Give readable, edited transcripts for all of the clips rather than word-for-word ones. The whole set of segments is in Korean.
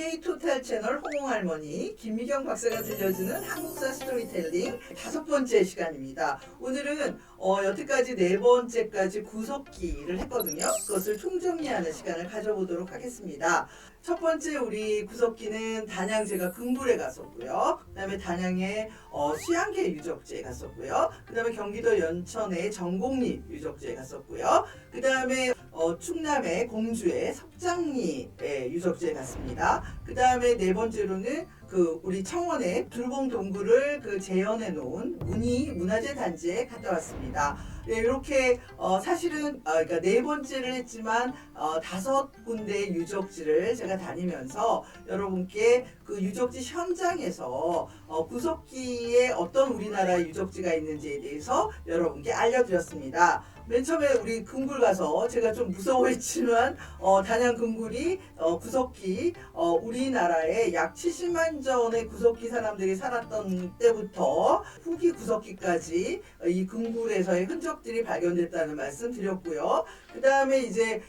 K토탈 채널 홍홍할머니 김미경 박사가 들려주는 한국사 스토리텔링 5번째 시간입니다. 오늘은 여태까지 4번째까지 구석기를 했거든요. 그것을 총정리하는 시간을 가져보도록 하겠습니다. 첫 번째 우리 구석기는 단양 제가 금굴에 갔었고요. 그 다음에 단양의 수양계 유적지에 갔었고요. 그 다음에 경기도 연천의 정곡리 유적지에 갔었고요. 그 다음에 충남의 공주의 석장리 유적지에 갔습니다. 그 다음에 4번째로는 우리 청원의 두루봉 동굴을 재현해 놓은 문화재 단지에 갔다 왔습니다. 네, 이렇게 사실은 그러니까 4번째를 했지만 5군데 유적지를 제가 다니면서 여러분께 그 유적지 현장에서 구석기에 어떤 우리나라의 유적지가 있는지에 대해서 여러분께 알려드렸습니다. 맨 처음에 우리 금굴 가서 제가 좀 무서워했지만 단양 금굴이 구석기 우리나라에 약 70만 전의 구석기 사람들이 살았던 때부터 후기 구석기까지 이 금굴에서의 흔적들이 발견됐다는 말씀 드렸고요. 그 다음에 이제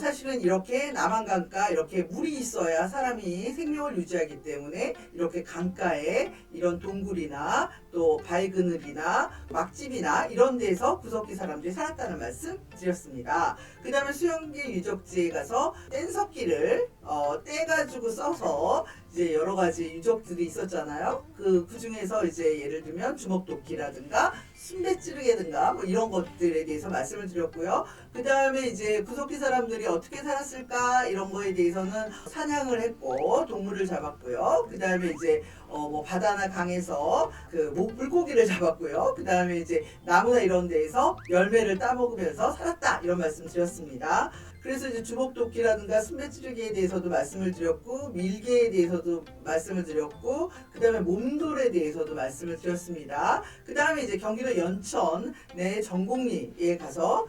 사실은 이렇게 남한강가 이렇게 물이 있어야 사람이 생명을 유지하기 때문에 이렇게 강가에 이런 동굴이나 또 발그늘이나 막집이나 이런 데서 구석기 사람들이 살았다는 말씀 드렸습니다. 그 다음에 수영계 유적지에 가서 뗀석기를 떼가지고 써서 이제 여러 가지 유적들이 있었잖아요. 그 중에서 이제 예를 들면 주먹도끼라든가 순대찌르개든가 뭐 이런 것들에 대해서 말씀을 드렸고요. 그 다음에 이제 구석기 사람들이 어떻게 살았을까 이런 거에 대해서는 사냥을 했고 동물을 잡았고요. 그 다음에 이제 뭐 바다나 강에서 물고기를 잡았고요. 그 다음에 이제 나무나 이런 데에서 열매를 따먹으면서 살았다 이런 말씀 드렸습니다. 그래서 이제 주먹도끼라든가 순대찌르기에 대해서도 말씀을 드렸고 밀개에 대해서도 말씀을 드렸고 그 다음에 몸돌에 대해서도 말씀을 드렸습니다. 그 다음에 이제 경기도 연천 내 정곡리에 가서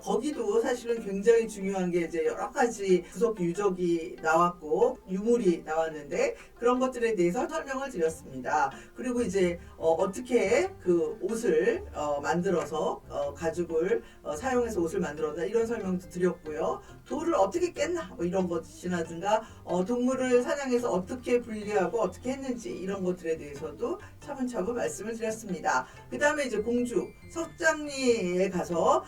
거기도 사실은 굉장히 중요한 게 이제 여러 가지 구석기 유적이 나왔고 유물이 나왔는데 그런 것들에 대해서 설명을 드렸습니다. 그리고 이제 어떻게 그 옷을 만들어서 가죽을 사용해서 옷을 만들었다 이런 설명도 드렸고요. 돌을 어떻게 깼나 뭐 이런 것이라든가 동물을 사냥해서 어떻게 분리하고 어떻게 했는지 이런 것들에 대해서도 차분차분 말씀을 드렸습니다. 그 다음에 이제 공주 석장리에 가서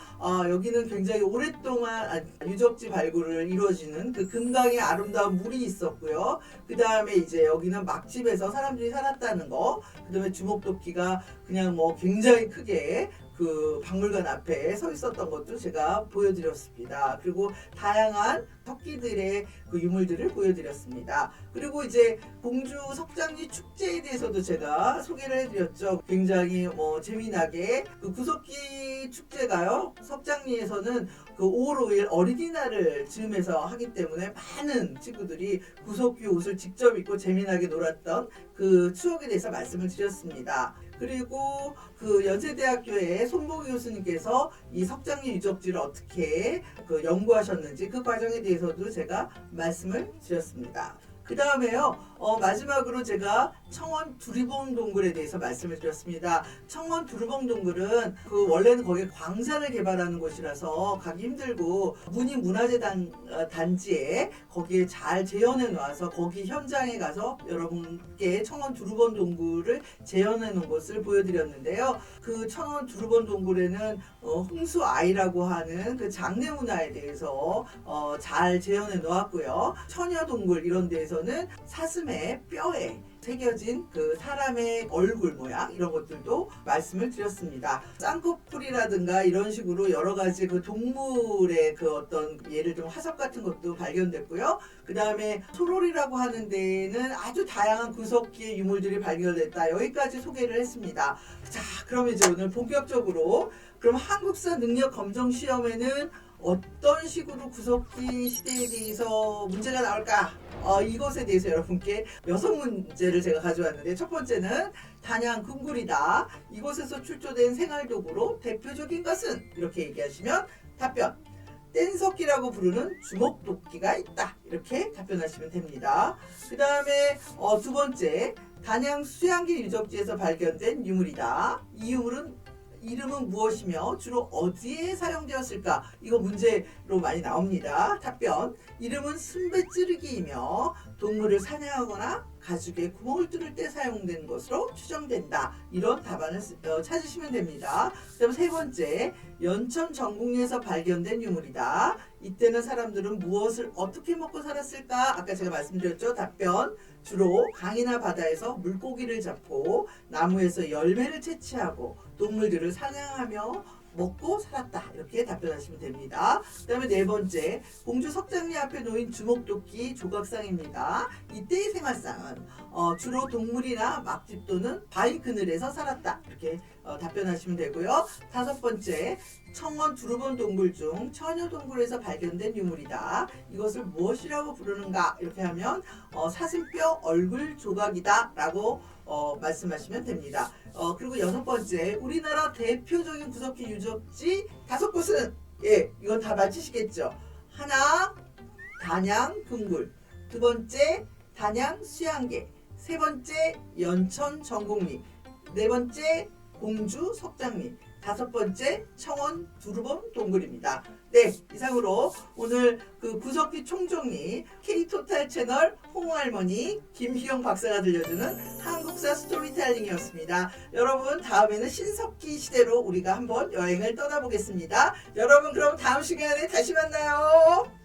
여기는 굉장히 오랫동안 유적지 발굴을 이루어지는 그 금강의 아름다운 물이 있었고요. 그 다음에 이제 여기는 막집에서 사람들이 살았다는 거, 그 다음에 주먹도끼가 그냥 뭐 굉장히 크게 그 박물관 앞에 서 있었던 것도 제가 보여드렸습니다. 그리고 다양한 석기들의 그 유물들을 보여드렸습니다. 그리고 이제 공주 석장리 축제에 대해서도 제가 소개를 해드렸죠. 굉장히 재미나게 그 구석기 축제가요. 석장리에서는 그 5월 5일 어린이날을 즈음해서 하기 때문에 많은 친구들이 구석기 옷을 직접 입고 재미나게 놀았던 그 추억에 대해서 말씀을 드렸습니다. 그리고 그 연세대학교의 손보기 교수님께서 이 석장리 유적지를 어떻게 연구하셨는지 그 과정에 대해서도 제가 말씀을 드렸습니다. 그 다음에요 마지막으로 제가 청원 두루봉 동굴에 대해서 말씀을 드렸습니다. 청원 두루봉 동굴은 원래는 거기 광산을 개발하는 곳이라서 가기 힘들고 문화재 단지에 거기에 잘 재현해 놓아서 거기 현장에 가서 여러분께 청원 두루봉 동굴을 재현해 놓은 곳을 보여드렸는데요. 그 청원 두루봉 동굴에는 홍수아이라고 하는 그 장례 문화에 대해서 잘 재현해 놓았고요. 처녀 동굴 이런 데에서는 사슴의 뼈에 새겨진 그 사람의 얼굴 모양 이런 것들도 말씀을 드렸습니다. 쌍꺼풀이라든가 이런 식으로 여러 가지 그 동물의 그 어떤 예를 들면 화석 같은 것도 발견됐고요. 그 다음에 소롤이라고 하는 데에는 아주 다양한 구석기의 유물들이 발견됐다. 여기까지 소개를 했습니다. 자, 그럼 이제 오늘 본격적으로 그럼 한국사 능력 검정 시험에는 어떤 식으로 구석기 시대에 대해서 문제가 나올까? 이것에 대해서 여러분께 6문제를 제가 가져왔는데 첫 번째는 단양 금굴이다. 이곳에서 출조된 생활도구로 대표적인 것은? 이렇게 얘기하시면 답변 뗀석기라고 부르는 주먹도끼가 있다. 이렇게 답변하시면 됩니다. 그 다음에 두 번째 단양 수양계 유적지에서 발견된 유물이다. 이름은 무엇이며 주로 어디에 사용되었을까? 이거 문제로 많이 나옵니다. 답변. 이름은 순배찌르기이며 동물을 사냥하거나 가죽에 구멍을 뚫을 때 사용된 것으로 추정된다. 이런 답안을 찾으시면 됩니다. 그다음 세 번째, 연천 전곡리에서 발견된 유물이다. 이때는 사람들은 무엇을 어떻게 먹고 살았을까? 아까 제가 말씀드렸죠. 답변. 주로 강이나 바다에서 물고기를 잡고 나무에서 열매를 채취하고 동물들을 사냥하며 먹고 살았다. 이렇게 답변하시면 됩니다. 그 다음에 네 번째, 공주 석장리 앞에 놓인 주먹도끼 조각상입니다. 이때의 생활상은 주로 동물이나 막집 또는 바위 그늘에서 살았다. 이렇게 답변하시면 되고요. 다섯 번째, 청원 두루본 동굴 중 처녀동굴에서 발견된 유물이다. 이것을 무엇이라고 부르는가? 이렇게 하면 사슴뼈 얼굴 조각이다 라고 말씀하시면 됩니다. 그리고 여섯 번째, 우리나라 대표적인 구석기 유적지 5곳은, 예, 이건 다 맞히시겠죠. 하나, 단양 금굴. 두 번째, 단양 수양계. 세 번째, 연천 전곡리. 네 번째, 공주 석장리. 다섯 번째, 청원 두루본 동굴입니다. 네, 이상으로 오늘 그 구석기 총정리 K토탈 채널 홍할머니 김희경 박사가 들려주는 한국사 스토리텔링이었습니다. 여러분, 다음에는 신석기 시대로 우리가 한번 여행을 떠나보겠습니다. 여러분, 그럼 다음 시간에 다시 만나요.